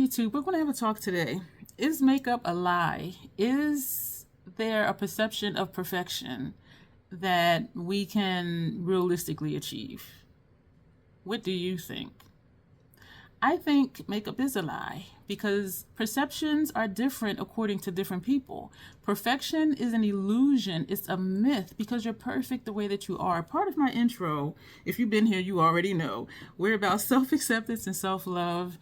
YouTube, we're going to have a talk today. Is makeup a lie? Is there a perception of perfection that we can realistically achieve? What do you think? I think makeup is a lie because perceptions are different according to different people. Perfection is an illusion. It's a myth because you're perfect the way that you are. Part of my intro, if you've been here, you already know. We're about self-acceptance and self-love,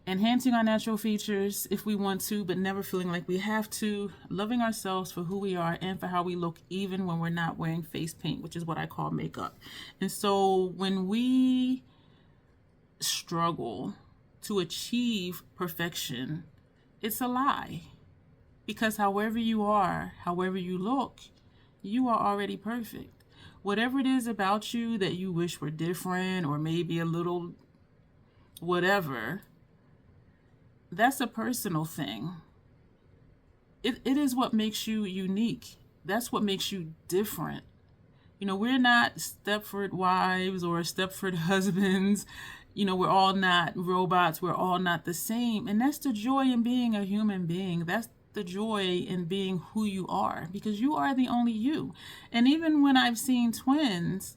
enhancing our natural features if we want to, but never feeling like we have to, loving ourselves for who we are and for how we look even when we're not wearing face paint, which is what I call makeup. And so when we struggle to achieve perfection, it's a lie. Because however you are, however you look, you are already perfect. Whatever it is about you that you wish were different or maybe a little whatever, that's a personal thing. It is what makes you unique. That's what makes you different. You know, we're not Stepford wives or Stepford husbands. You know, we're all not robots. We're all not the same. And that's the joy in being a human being. That's the joy in being who you are, because you are the only you. And even when I've seen twins,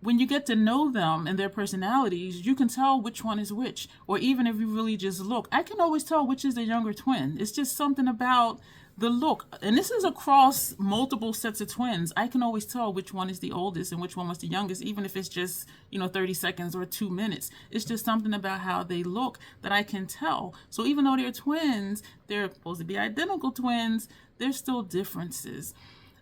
when you get to know them and their personalities, you can tell which one is which. Or even if you really just look, I can always tell which is the younger twin. It's just something about the look. And this is across multiple sets of twins. I can always tell which one is the oldest and which one was the youngest, even if it's just, 30 seconds or 2 minutes. It's just something about how they look that I can tell. So even though they're twins, they're supposed to be identical twins, there's still differences.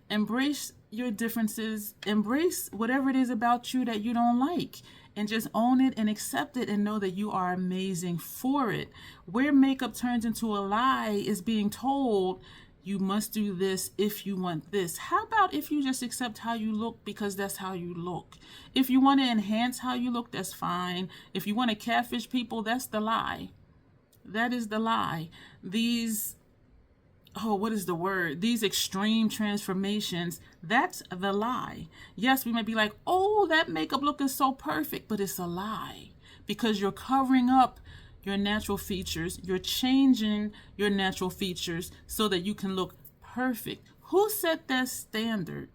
Embrace your differences. Embrace whatever it is about you that you don't like, and just own it and accept it and know that you are amazing for it. Where makeup turns into a lie is being told you must do this if you want this. How about if you just accept how you look because that's how you look? If you want to enhance how you look, that's fine. If you want to catfish people, that's the lie. That is the lie. These extreme transformations, that's the lie. Yes, we might be like, oh, that makeup look is so perfect, but it's a lie because you're covering up your natural features. You're changing your natural features so that you can look perfect. Who set that standard?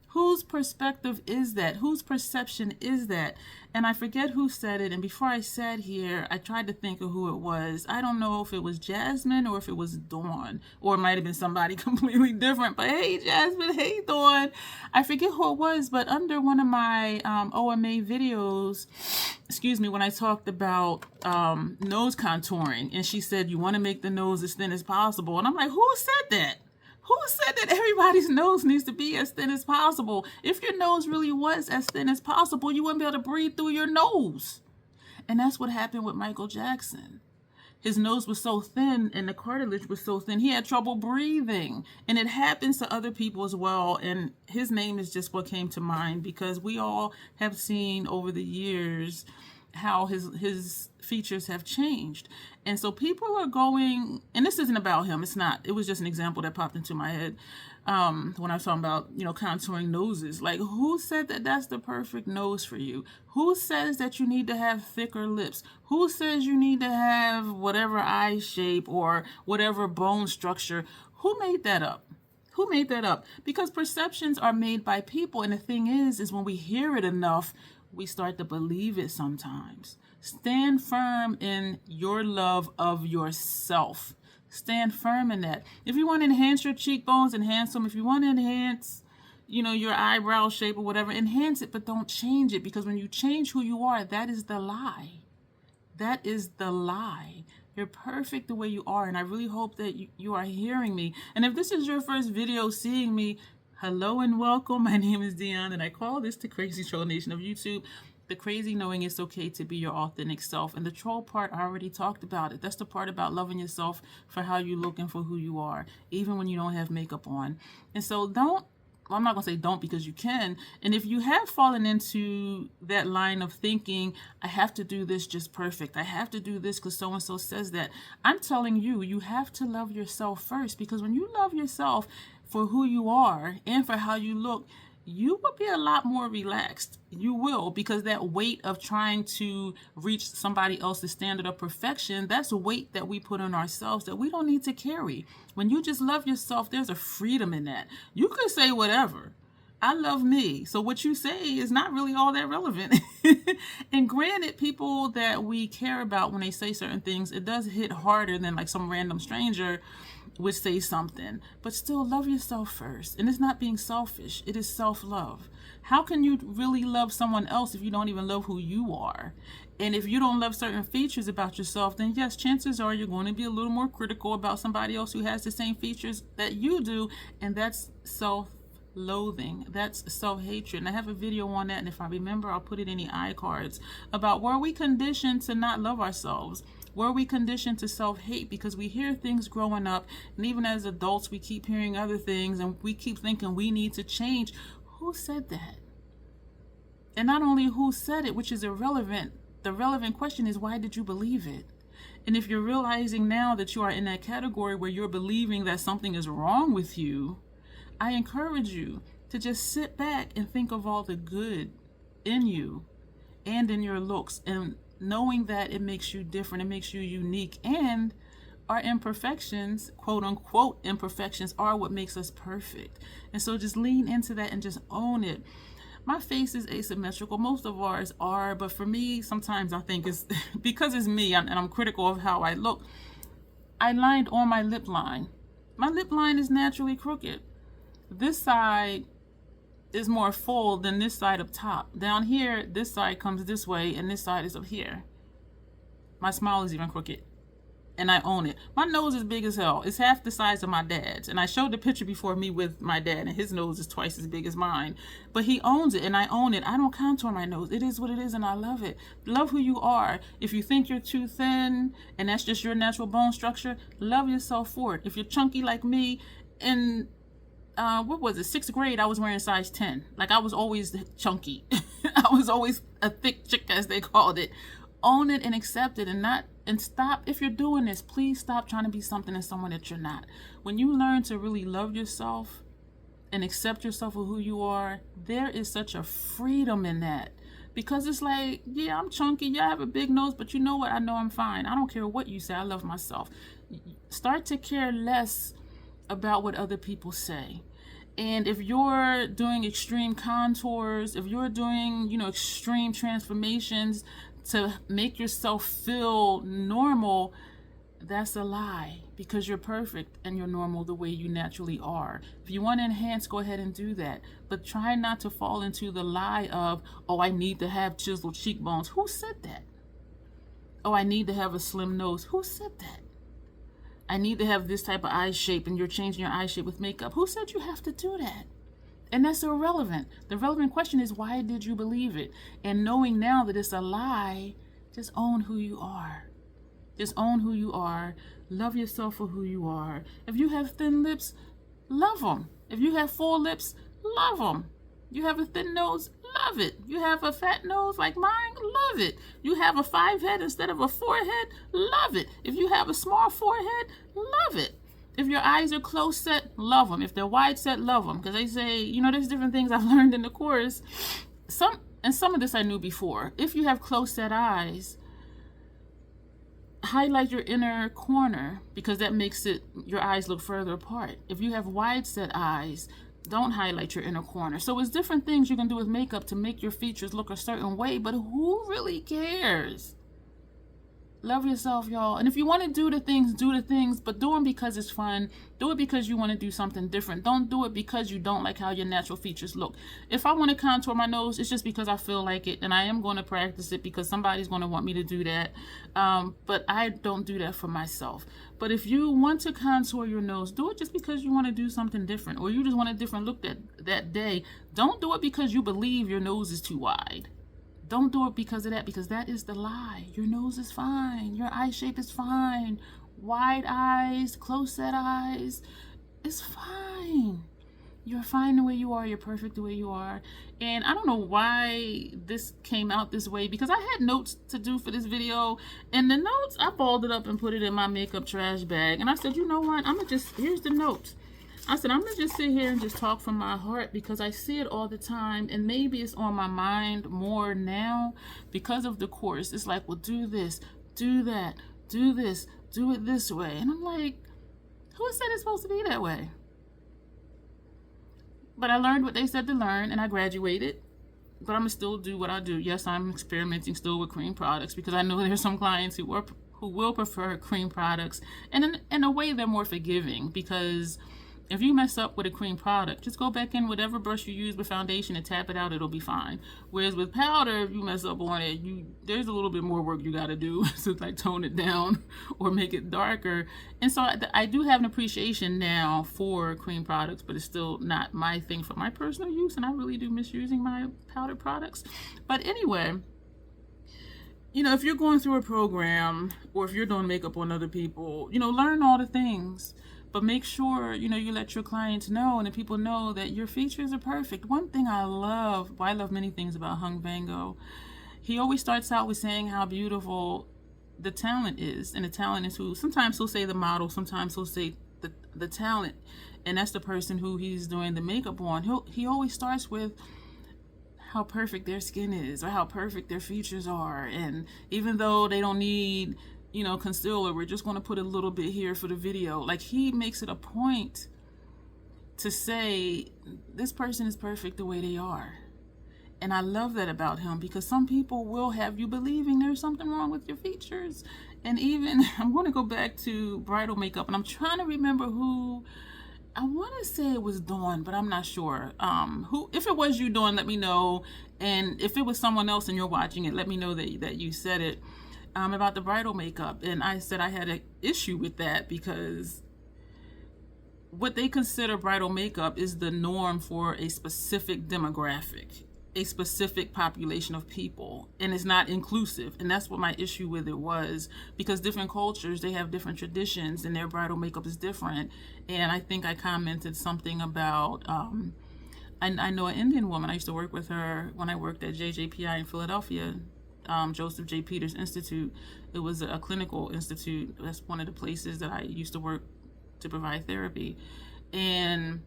Whose perspective is that? Whose perception is that? And I forget who said it. And before I sat here, I tried to think of who it was. I don't know if it was Jasmine or if it was Dawn, or it might have been somebody completely different. But hey, Jasmine, hey, Dawn. I forget who it was, but under one of my OMA videos, when I talked about nose contouring, and she said, you want to make the nose as thin as possible. And I'm like, who said that? Who said that everybody's nose needs to be as thin as possible? If your nose really was as thin as possible, you wouldn't be able to breathe through your nose. And that's what happened with Michael Jackson. His nose was so thin and the cartilage was so thin, he had trouble breathing. And it happens to other people as well. And his name is just what came to mind because we all have seen over the years how his features have changed. And so people are going, and this isn't about him, it's not, it was just an example that popped into my head when I was talking about, contouring noses. Like, who said that that's the perfect nose for you? Who says that you need to have thicker lips? Who says you need to have whatever eye shape or whatever bone structure? Who made that up? Who made that up? Because perceptions are made by people, and the thing is when we hear it enough, we start to believe it sometimes. Stand firm in your love of yourself. Stand firm in that. If you want to enhance your cheekbones, enhance them. If you want to enhance, your eyebrow shape or whatever, enhance it, but don't change it, because when you change who you are, that is the lie. That is the lie. You're perfect the way you are, and I really hope that you are hearing me. And if this is your first video seeing me, hello and welcome. My name is Dion, and I call this the Crazy Troll Nation of YouTube. The crazy knowing it's okay to be your authentic self. And the troll part, I already talked about it. That's the part about loving yourself for how you look and for who you are, even when you don't have makeup on. And so I'm not going to say don't, because you can. And if you have fallen into that line of thinking, I have to do this just perfect, I have to do this because so-and-so says that, I'm telling you, you have to love yourself first. Because when you love yourself for who you are and for how you look, you will be a lot more relaxed. You will, because that weight of trying to reach somebody else's standard of perfection, that's a weight that we put on ourselves that we don't need to carry. When you just love yourself, there's a freedom in that. You could say whatever. I love me. So what you say is not really all that relevant. And granted, people that we care about, when they say certain things, it does hit harder than like some random stranger would say something. But still, love yourself first. And it's not being selfish. It is self-love. How can you really love someone else if you don't even love who you are? And if you don't love certain features about yourself, then yes, chances are you're going to be a little more critical about somebody else who has the same features that you do. And that's self-loathing. That's self-hatred. And I have a video on that, and if I remember, I'll put it in the iCards, about where we conditioned to not love ourselves, where we conditioned to self-hate, because we hear things growing up, and even as adults we keep hearing other things, and we keep thinking we need to change. Who said that? And not only who said it, which is irrelevant, the relevant question is, why did you believe it? And if you're realizing now that you are in that category where you're believing that something is wrong with you, I encourage you to just sit back and think of all the good in you and in your looks, and knowing that it makes you different, it makes you unique, and our imperfections, quote unquote imperfections, are what makes us perfect. And so just lean into that and just own it. My face is asymmetrical. Most of ours are, but for me, sometimes I think it's because it's me and I'm critical of how I look. I lined on my lip line. My lip line is naturally crooked. This side is more full than this side up top. Down here, this side comes this way and this side is up here. My smile is even crooked, and I own it. My nose is big as hell. It's half the size of my dad's, and I showed the picture before me with my dad, and his nose is twice as big as mine. But he owns it, and I own it. I don't contour my nose. It is what it is, and I love it. Love who you are. If you think you're too thin and that's just your natural bone structure, love yourself for it. If you're chunky like me, and what was it, 6th grade, I was wearing size 10. Like, I was always chunky. I was always a thick chick, as they called it. Own it and accept it, and stop. If you're doing this, please stop trying to be something and someone that you're not. When you learn to really love yourself and accept yourself for who you are, there is such a freedom in that. Because it's like, yeah, I'm chunky, yeah, I have a big nose, but you know what? I know I'm fine. I don't care what you say. I love myself. Start to care less about what other people say. And if you're doing extreme contours, if you're doing, extreme transformations to make yourself feel normal, that's a lie, because you're perfect and you're normal the way you naturally are. If you want to enhance, go ahead and do that. But try not to fall into the lie of, oh, I need to have chiseled cheekbones. Who said that? Oh, I need to have a slim nose. Who said that? I need to have this type of eye shape, and you're changing your eye shape with makeup. Who said you have to do that? And that's irrelevant. The relevant question is, why did you believe it? And knowing now that it's a lie, just own who you are. Just own who you are. Love yourself for who you are. If you have thin lips, love them. If you have full lips, love them. You have a thin nose, love it. You have a fat nose like mine, love it. You have a 5 head instead of a 4 head, love it. If you have a small forehead, love it. If your eyes are close set, love them. If they're wide set, love them. Because they say, there's different things I've learned in the course. Some of this I knew before. If you have close set eyes, highlight your inner corner, because that makes your eyes look further apart. If you have wide set eyes, don't highlight your inner corner. So it's different things you can do with makeup to make your features look a certain way, but who really cares? Love yourself, y'all. And if you want to do the things, but do them because it's fun. Do it because you want to do something different. Don't do it because you don't like how your natural features look. If I want to contour my nose, it's just because I feel like it, and I am going to practice it because somebody's going to want me to do that. But I don't do that for myself. But if you want to contour your nose, do it just because you want to do something different, or you just want a different look that day. Don't do it because you believe your nose is too wide. Don't do it because of that, because that is the lie. Your nose is fine. Your eye shape is fine. Wide eyes, close set eyes, it's fine. You're fine the way you are. You're perfect the way you are. And I don't know why this came out this way, because I had notes to do for this video, and the notes, I balled it up and put it in my makeup trash bag. And I said, you know what? Here's the notes. I said, I'm going to just sit here and just talk from my heart because I see it all the time. And maybe it's on my mind more now because of the course. It's like, well, do this, do that, do this, do it this way. And I'm like, who said it's supposed to be that way? But I learned what they said to learn and I graduated. But I'm going to still do what I do. Yes, I'm experimenting still with cream products because I know there's some clients who will prefer cream products. And in a way, they're more forgiving because if you mess up with a cream product, just go back in whatever brush you use with foundation and tap it out, it'll be fine. Whereas with powder, if you mess up on it, there's a little bit more work you got to do to like tone it down or make it darker. And so I do have an appreciation now for cream products, but it's still not my thing for my personal use, and I really do miss using my powder products. But anyway, you know, if you're going through a program or if you're doing makeup on other people, you know, learn all the things. But make sure, you know, you let your clients know and the people know that your features are perfect. One thing I love, well, I love many things about Hung Bango. He always starts out with saying how beautiful the talent is. And the talent is who, sometimes he'll say the model, sometimes he'll say the talent. And that's the person who he's doing the makeup on. He always starts with how perfect their skin is or how perfect their features are. And even though they don't need, you know, concealer, we're just going to put a little bit here for the video. Like, he makes it a point to say this person is perfect the way they are. And I love that about him because some people will have you believing there's something wrong with your features. And even, I'm going to go back to bridal makeup and I'm trying to remember who, I want to say it was Dawn, but I'm not sure. If it was you, Dawn, let me know. And if it was someone else and you're watching it, let me know that you said it. About the bridal makeup, and I said I had an issue with that because what they consider bridal makeup is the norm for a specific demographic, a specific population of people, and it's not inclusive. And that's what my issue with it was, because different cultures, they have different traditions and their bridal makeup is different. And I think I commented something about I know an Indian woman. I used to work with her when I worked at JJPI in Philadelphia, Joseph J. Peters Institute. It was a clinical institute. That's one of the places that I used to work to provide therapy. And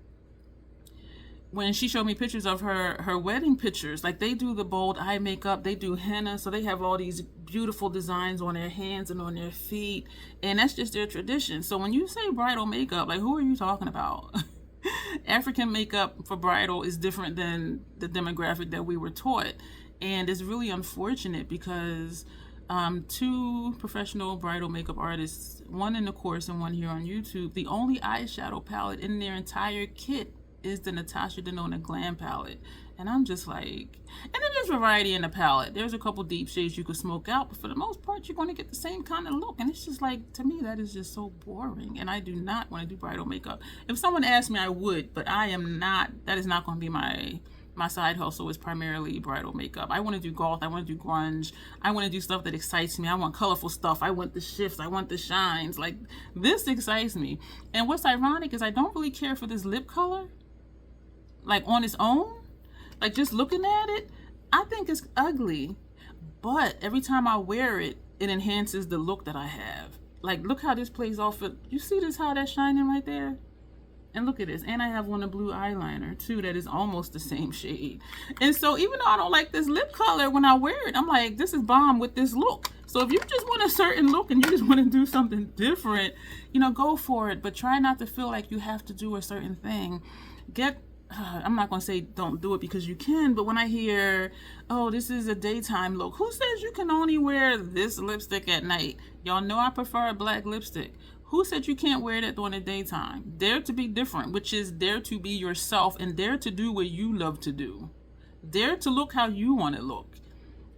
when she showed me pictures of her wedding pictures, like they do the bold eye makeup, they do henna, so they have all these beautiful designs on their hands and on their feet, and that's just their tradition. So when you say bridal makeup, like, who are you talking about? African makeup for bridal is different than the demographic that we were taught. And it's really unfortunate because two professional bridal makeup artists, one in the course and one here on YouTube, the only eyeshadow palette in their entire kit is the Natasha Denona Glam palette. And I'm just like, and then there's variety in the palette. There's a couple deep shades you could smoke out, but for the most part, you're going to get the same kind of look. And it's just like, to me, that is just so boring. And I do not want to do bridal makeup. If someone asked me, I would, but I am not, that is not going to be my side hustle is primarily bridal makeup. I want to do goth, I want to do grunge, I want to do stuff that excites me. I want colorful stuff, I want the shifts, I want the shines. Like, this excites me. And what's ironic is I don't really care for this lip color, like on its own. Like, just looking at it, I think it's ugly. But every time I wear it, it enhances the look that I have. Like, look how this plays off of, you see this, how that's shining right there? And look at this. And I have on a blue eyeliner too that is almost the same shade. And so even though I don't like this lip color, when I wear it, I'm like, this is bomb with this look. So if you just want a certain look and you just want to do something different, you know, go for it. But try not to feel like you have to do a certain thing. I'm not going to say don't do it because you can, but when I hear, oh, this is a daytime look, who says you can only wear this lipstick at night? Y'all know I prefer a black lipstick. Who said you can't wear that during the daytime? Dare to be different, which is dare to be yourself and dare to do what you love to do. Dare to look how you want to look.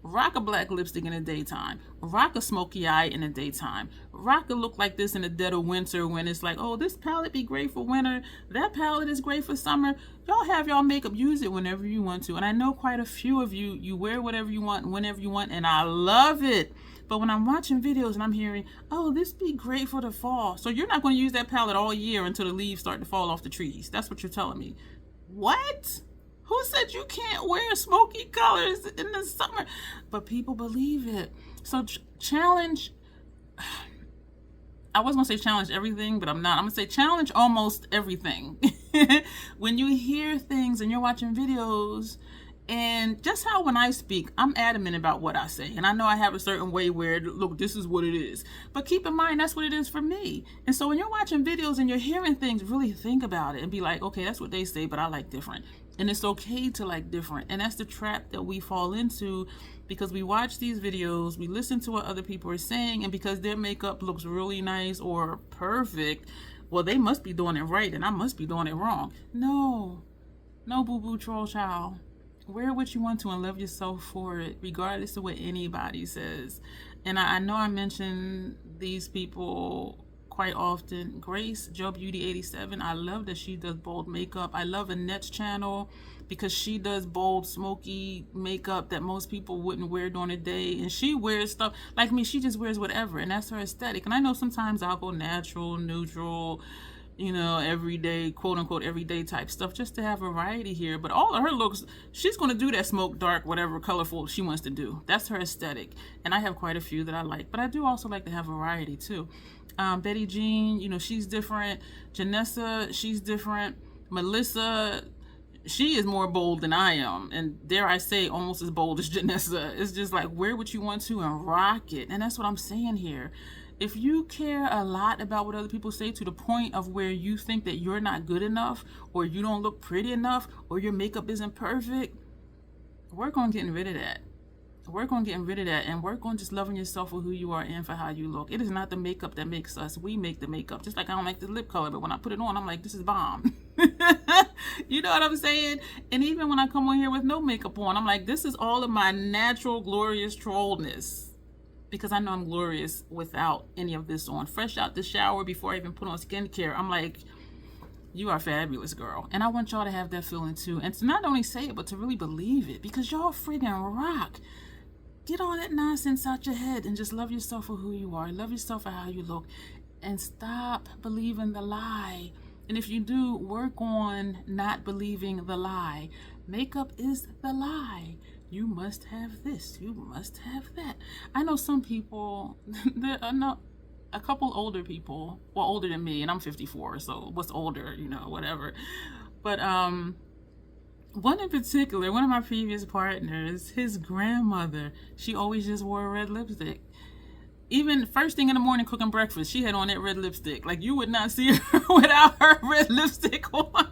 Rock a black lipstick in the daytime. Rock a smoky eye in the daytime. Rock a look like this in the dead of winter when it's like, oh, this palette be great for winter. That palette is great for summer. Y'all have y'all makeup. Use it whenever you want to. And I know quite a few of you wear whatever you want, whenever you want, and I love it. But when I'm watching videos and I'm hearing, oh, this be great for the fall. So you're not going to use that palette all year until the leaves start to fall off the trees. That's what you're telling me. What? Who said you can't wear smoky colors in the summer? But people believe it. So challenge. I was gonna say challenge everything, but I'm not. I'm gonna say challenge almost everything. When you hear things and you're watching videos, and just how when I speak, I'm adamant about what I say. And I know I have a certain way where, look, this is what it is. But keep in mind, that's what it is for me. And so when you're watching videos and you're hearing things, really think about it and be like, okay, that's what they say, but I like different. And it's okay to like different. And that's the trap that we fall into, because we watch these videos, we listen to what other people are saying, and because their makeup looks really nice or perfect, well, they must be doing it right and I must be doing it wrong. No, boo-boo troll child. Wear what you want to and love yourself for it, regardless of what anybody says. And I know I mention these people quite often. Grace, Joe Beauty 87, I love that she does bold makeup. I love Annette's channel because she does bold, smoky makeup that most people wouldn't wear during the day. And she wears stuff, like me, she just wears whatever, and that's her aesthetic. And I know sometimes I'll go natural, neutral, you know, everyday, quote unquote, everyday type stuff, just to have variety here. But all of her looks, she's going to do that smoke, dark, whatever colorful she wants to do. That's her aesthetic. And I have quite a few that I like, but I do also like to have variety too. Betty Jean, you know, she's different. Janessa, she's different. Melissa, she is more bold than I am. And dare I say, almost as bold as Janessa. It's just like, wear what you want to and rock it. And that's what I'm saying here. If you care a lot about what other people say to the point of where you think that you're not good enough, or you don't look pretty enough, or your makeup isn't perfect, work on getting rid of that. Work on getting rid of that, and work on just loving yourself for who you are and for how you look. It is not the makeup that makes us. We make the makeup. Just like I don't like the lip color, but when I put it on, I'm like, this is bomb. You know what I'm saying? And even when I come on here with no makeup on, I'm like, this is all of my natural, glorious trollness. Because I know I'm glorious without any of this on. Fresh out the shower before I even put on skincare, I'm like, you are fabulous, girl. And I want y'all to have that feeling too. And to not only say it, but to really believe it. Because y'all friggin' rock. Get all that nonsense out your head and just love yourself for who you are. Love yourself for how you look. And stop believing the lie. And if you do, work on not believing the lie. Makeup is the lie. You must have this, you must have that. I know some people, I know a couple older people, well, older than me, and I'm 54, so what's older, you know, whatever. But one in particular, one of my previous partners, his grandmother, she always just wore red lipstick. Even first thing in the morning cooking breakfast, she had on that red lipstick. Like, you would not see her without her red lipstick on.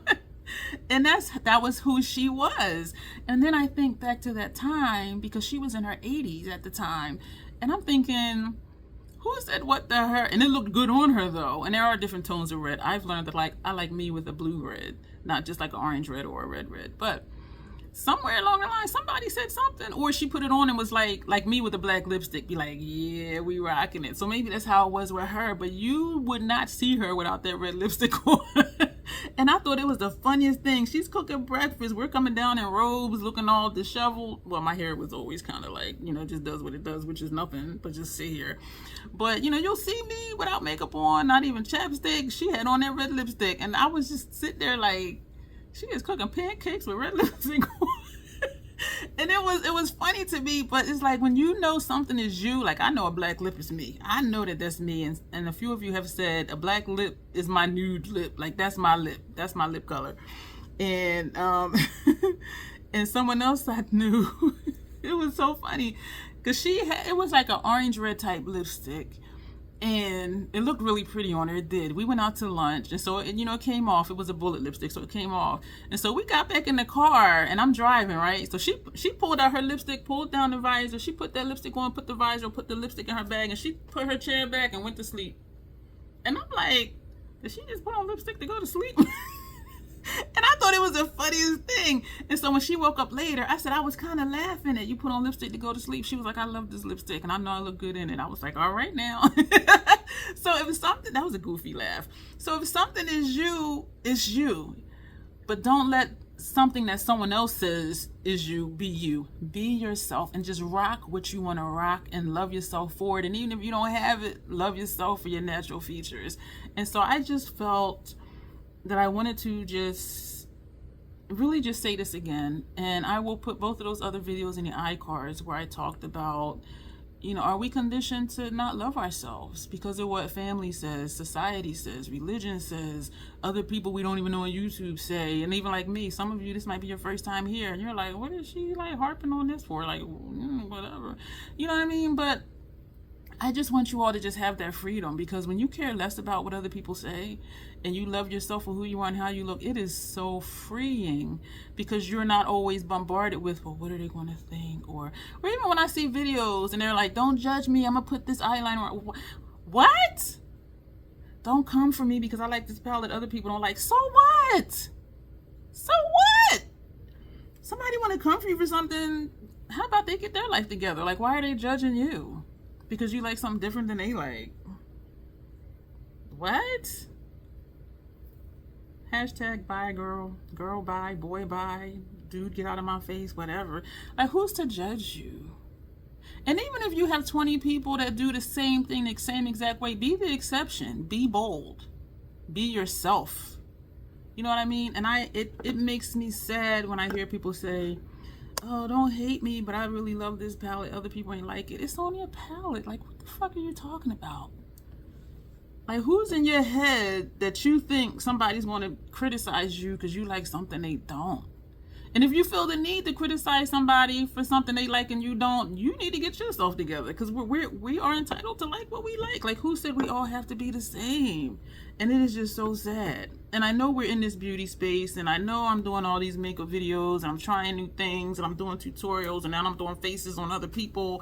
And that was who she was. And then I think back to that time, because she was in her 80s at the time, and I'm thinking, who said what to her? And it looked good on her though. And there are different tones of red. I've learned that, like, I like me with a blue red, not just like an orange red or a red red. But somewhere along the line, somebody said something, or she put it on and was like me with a black lipstick, be like, yeah, we rocking it. So maybe that's how it was with her, but you would not see her without that red lipstick on. And I thought it was the funniest thing. She's cooking breakfast. We're coming down in robes, looking all disheveled. Well, my hair was always kind of like, you know, just does what it does, which is nothing but just sit here. But, you know, you'll see me without makeup on, not even chapstick. She had on that red lipstick. And I was just sitting there like, she is cooking pancakes with red lipstick on. And it was funny to me, but it's like when you know something is you, like I know a black lip is me. I know that that's me. And a few of you have said a black lip is my nude lip. Like that's my lip. That's my lip color. And and someone else I knew, it was so funny because it was like an orange red type lipstick. And it looked really pretty on her. It did. We went out to lunch, and so it, you know, it came off. It was a bullet lipstick, so it came off. And so we got back in the car, and I'm driving, right? So she pulled out her lipstick, pulled down the visor. She put that lipstick on, put the visor, put the lipstick in her bag, and she put her chair back and went to sleep. And I'm like, did she just put on lipstick to go to sleep? And I thought it was the funniest thing. And so when she woke up later, I said, I was kind of laughing at you put on lipstick to go to sleep. She was like, I love this lipstick and I know I look good in it. I was like, all right now. So if it's something, that was a goofy laugh. So if something is you, it's you. But don't let something that someone else says is you be you. Be yourself and just rock what you want to rock and love yourself for it. And even if you don't have it, love yourself for your natural features. And so I just felt that I wanted to just really just say this again, and I will put both of those other videos in the iCards where I talked about, are we conditioned to not love ourselves because of what family says, society says, religion says, other people we don't even know on YouTube say, and even like me, some of you, this might be your first time here, and you're like, what is she like harping on this for? Like, whatever. You know what I mean? But I just want you all to just have that freedom, because when you care less about what other people say and you love yourself for who you are and how you look, it is so freeing, because you're not always bombarded with, well, what are they going to think? Or even when I see videos and they're like, don't judge me, I'm going to put this eyeliner on. What? Don't come for me because I like this palette other people don't like. So what? So what? Somebody want to come for you for something, how about they get their life together? Like, why are they judging you? Because you like something different than they like. What? Hashtag bye girl. Girl bye. Boy bye. Dude get out of my face. Whatever. Like, who's to judge you? And even if you have 20 people that do the same thing the same exact way, be the exception. Be bold. Be yourself. You know what I mean? And it makes me sad when I hear people say, oh, don't hate me, but I really love this palette. Other people ain't like it. It's only a palette. Like, what the fuck are you talking about? Like, who's in your head that you think somebody's going to criticize you because you like something they don't? And if you feel the need to criticize somebody for something they like and you don't, you need to get yourself together, because we are entitled to like what we like. Like, who said we all have to be the same? And it is just so sad. And I know we're in this beauty space, and I know I'm doing all these makeup videos, and I'm trying new things, and I'm doing tutorials, and now I'm doing faces on other people.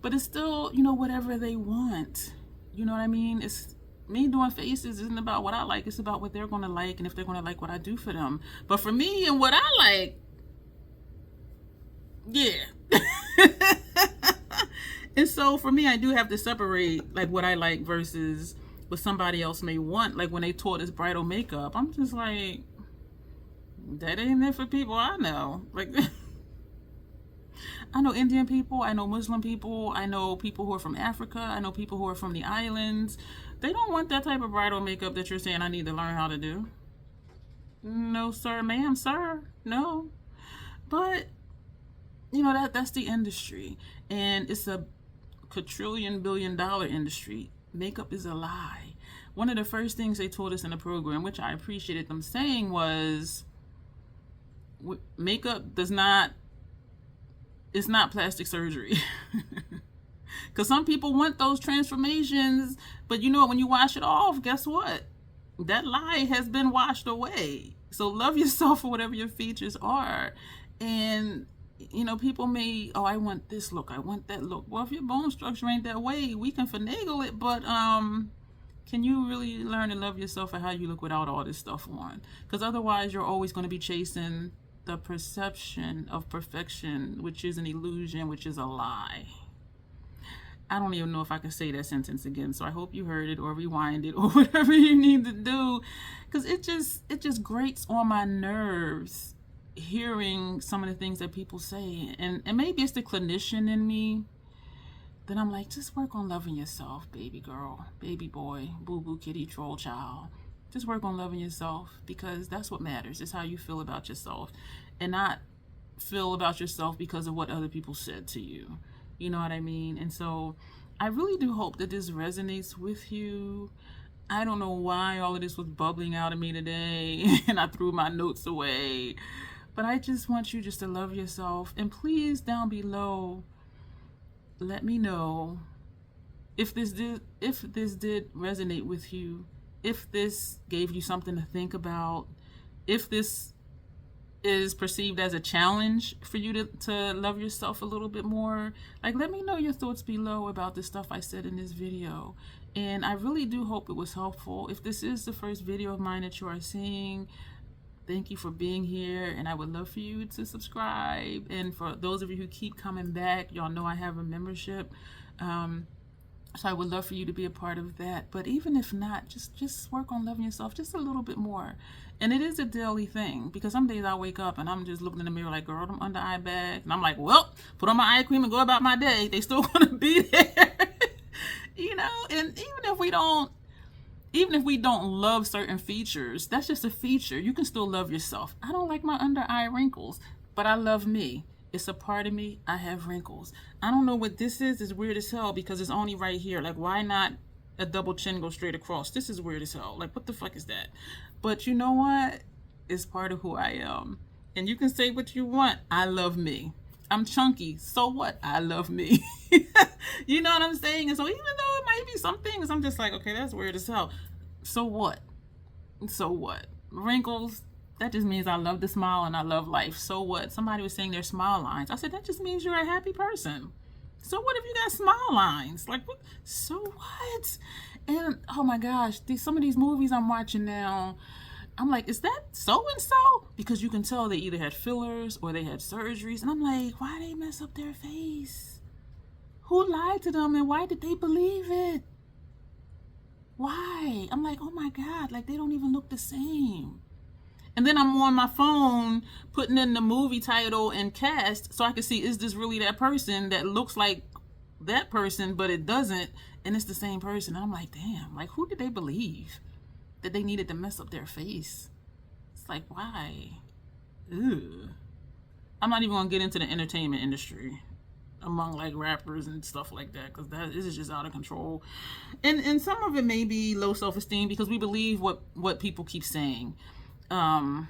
But it's still, whatever they want. You know what I mean? It's me doing faces isn't about what I like. It's about what they're going to like, and if they're going to like what I do for them. But for me and what I like, yeah. And so for me, I do have to separate like what I like versus what somebody else may want. Like when they taught us bridal makeup, I'm just like, that ain't it for people I know. Like, I know Indian people, I know Muslim people, I know people who are from Africa, I know people who are from the islands. They don't want that type of bridal makeup that you're saying I need to learn how to do. No, sir, ma'am, sir, no. But, that's the industry. And it's a quadrillion billion dollar industry. Makeup is a lie. One of the first things they taught us in the program, which I appreciated them saying, was makeup it's not plastic surgery. Because some people want those transformations, but when you wash it off, guess what? That lie has been washed away. So love yourself for whatever your features are. And, people may, oh, I want this look, I want that look. Well, if your bone structure ain't that way, we can finagle it, but can you really learn to love yourself for how you look without all this stuff on? Because otherwise, you're always going to be chasing the perception of perfection, which is an illusion, which is a lie. I don't even know if I can say that sentence again, so I hope you heard it or rewind it or whatever you need to do, because it just grates on my nerves hearing some of the things that people say. And maybe it's the clinician in me. Then I'm like, just work on loving yourself, baby girl, baby boy, boo-boo kitty troll child. Just work on loving yourself, because that's what matters. It's how you feel about yourself, and not feel about yourself because of what other people said to you. You know what I mean? And so I really do hope that this resonates with you. I don't know why all of this was bubbling out of me today and I threw my notes away. But I just want you just to love yourself. And please, down below, let me know if this did resonate with you, if this gave you something to think about, if this is perceived as a challenge for you to love yourself a little bit more. Like, let me know your thoughts below about the stuff I said in this video. And I really do hope it was helpful. If this is the first video of mine that you are seeing, thank you for being here, and I would love for you to subscribe. And for those of you who keep coming back, y'all know I have a membership. So I would love for you to be a part of that. But even if not, just work on loving yourself just a little bit more. And it is a daily thing, because some days I wake up and I'm just looking in the mirror like, girl, them under eye bags. And I'm like, well, put on my eye cream and go about my day. They still want to be there. And even if we don't love certain features, that's just a feature. You can still love yourself. I don't like my under eye wrinkles, but I love me. It's a part of me. I have wrinkles. I don't know what this is. It's weird as hell because it's only right here. Like, why not a double chin go straight across? This is weird as hell. Like, what the fuck is that? But you know what? It's part of who I am. And you can say what you want. I love me. I'm chunky. So what? I love me. You know what I'm saying? And so even though it might be some things, I'm just like, okay, that's weird as hell. So what? So what? Wrinkles, that just means I love to smile and I love life. So what? Somebody was saying their smile lines. I said, that just means you're a happy person. So what if you got smile lines? Like, what? So what? And oh my gosh, some of these movies I'm watching now, I'm like, is that so-and-so? Because you can tell they either had fillers or they had surgeries. And I'm like, why they mess up their face? Who lied to them and why did they believe it? Why? I'm like, oh my God, like they don't even look the same. And then I'm on my phone putting in the movie title and cast so I can see, is this really that person that looks like that person, but it doesn't, and it's the same person. And I'm like, damn, like who did they believe that they needed to mess up their face? It's like, why? Ugh. I'm not even gonna get into the entertainment industry among like rappers and stuff like that, because this is just out of control. And some of it may be low self-esteem because we believe what people keep saying. And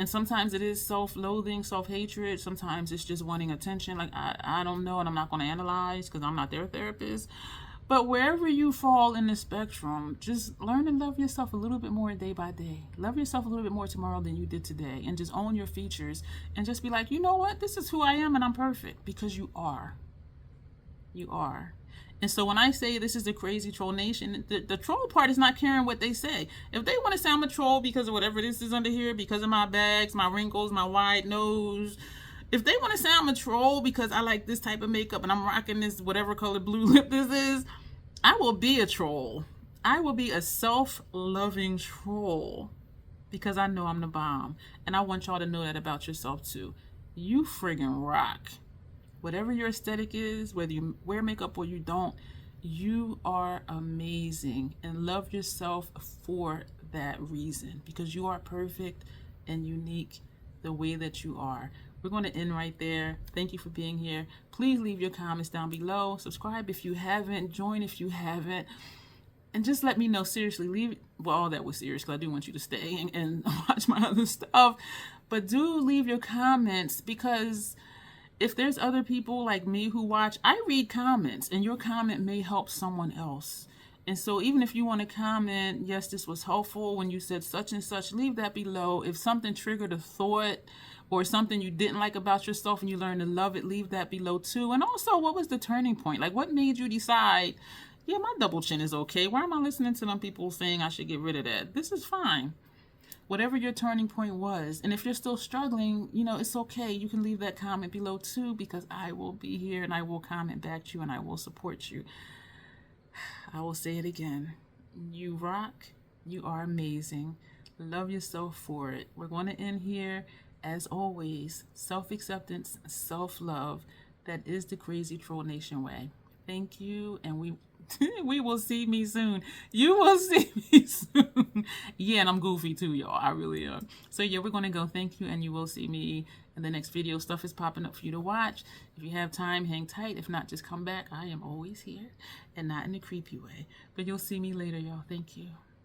sometimes it is self-loathing, self-hatred. Sometimes it's just wanting attention. Like, I don't know, and I'm not going to analyze because I'm not their therapist. But wherever you fall in the spectrum, just learn to love yourself a little bit more day by day. Love yourself a little bit more tomorrow than you did today. And just own your features. And just be like, you know what? This is who I am and I'm perfect. Because you are. You are. And so when I say this is the crazy troll nation, the troll part is not caring what they say. If they want to say I'm a troll because of whatever this is under here, because of my bags, my wrinkles, my wide nose, if they want to say I'm a troll because I like this type of makeup and I'm rocking this whatever color blue lip this is, I will be a troll. I will be a self-loving troll because I know I'm the bomb. And I want y'all to know that about yourself too. You friggin' rock. Whatever your aesthetic is, whether you wear makeup or you don't, you are amazing, and love yourself for that reason, because you are perfect and unique the way that you are. We're going to end right there. Thank you for being here. Please leave your comments down below. Subscribe if you haven't. Join if you haven't. And just let me know, seriously, well, all that was serious because I do want you to stay and watch my other stuff. But do leave your comments, because if there's other people like me who watch, I read comments, and your comment may help someone else. And so even if you want to comment, yes, this was helpful when you said such and such, leave that below. If something triggered a thought or something you didn't like about yourself and you learned to love it, leave that below too. And also, what was the turning point? Like, what made you decide, yeah, my double chin is okay. Why am I listening to them people saying I should get rid of that? This is fine. Whatever your turning point was. And if you're still struggling, you know, it's okay. You can leave that comment below too, because I will be here and I will comment back to you and I will support you. I will say it again. You rock. You are amazing. Love yourself for it. We're going to end here. As always, self-acceptance, self-love. That is the Crazy Troll Nation way. Thank you, and we will see me soon. You will see me soon. Yeah, and I'm goofy too, y'all. I really am. So yeah, we're going to go. Thank you, and you will see me in the next video. Stuff is popping up for you to watch. If you have time, hang tight. If not, just come back. I am always here, and not in a creepy way. But you'll see me later, y'all. Thank you.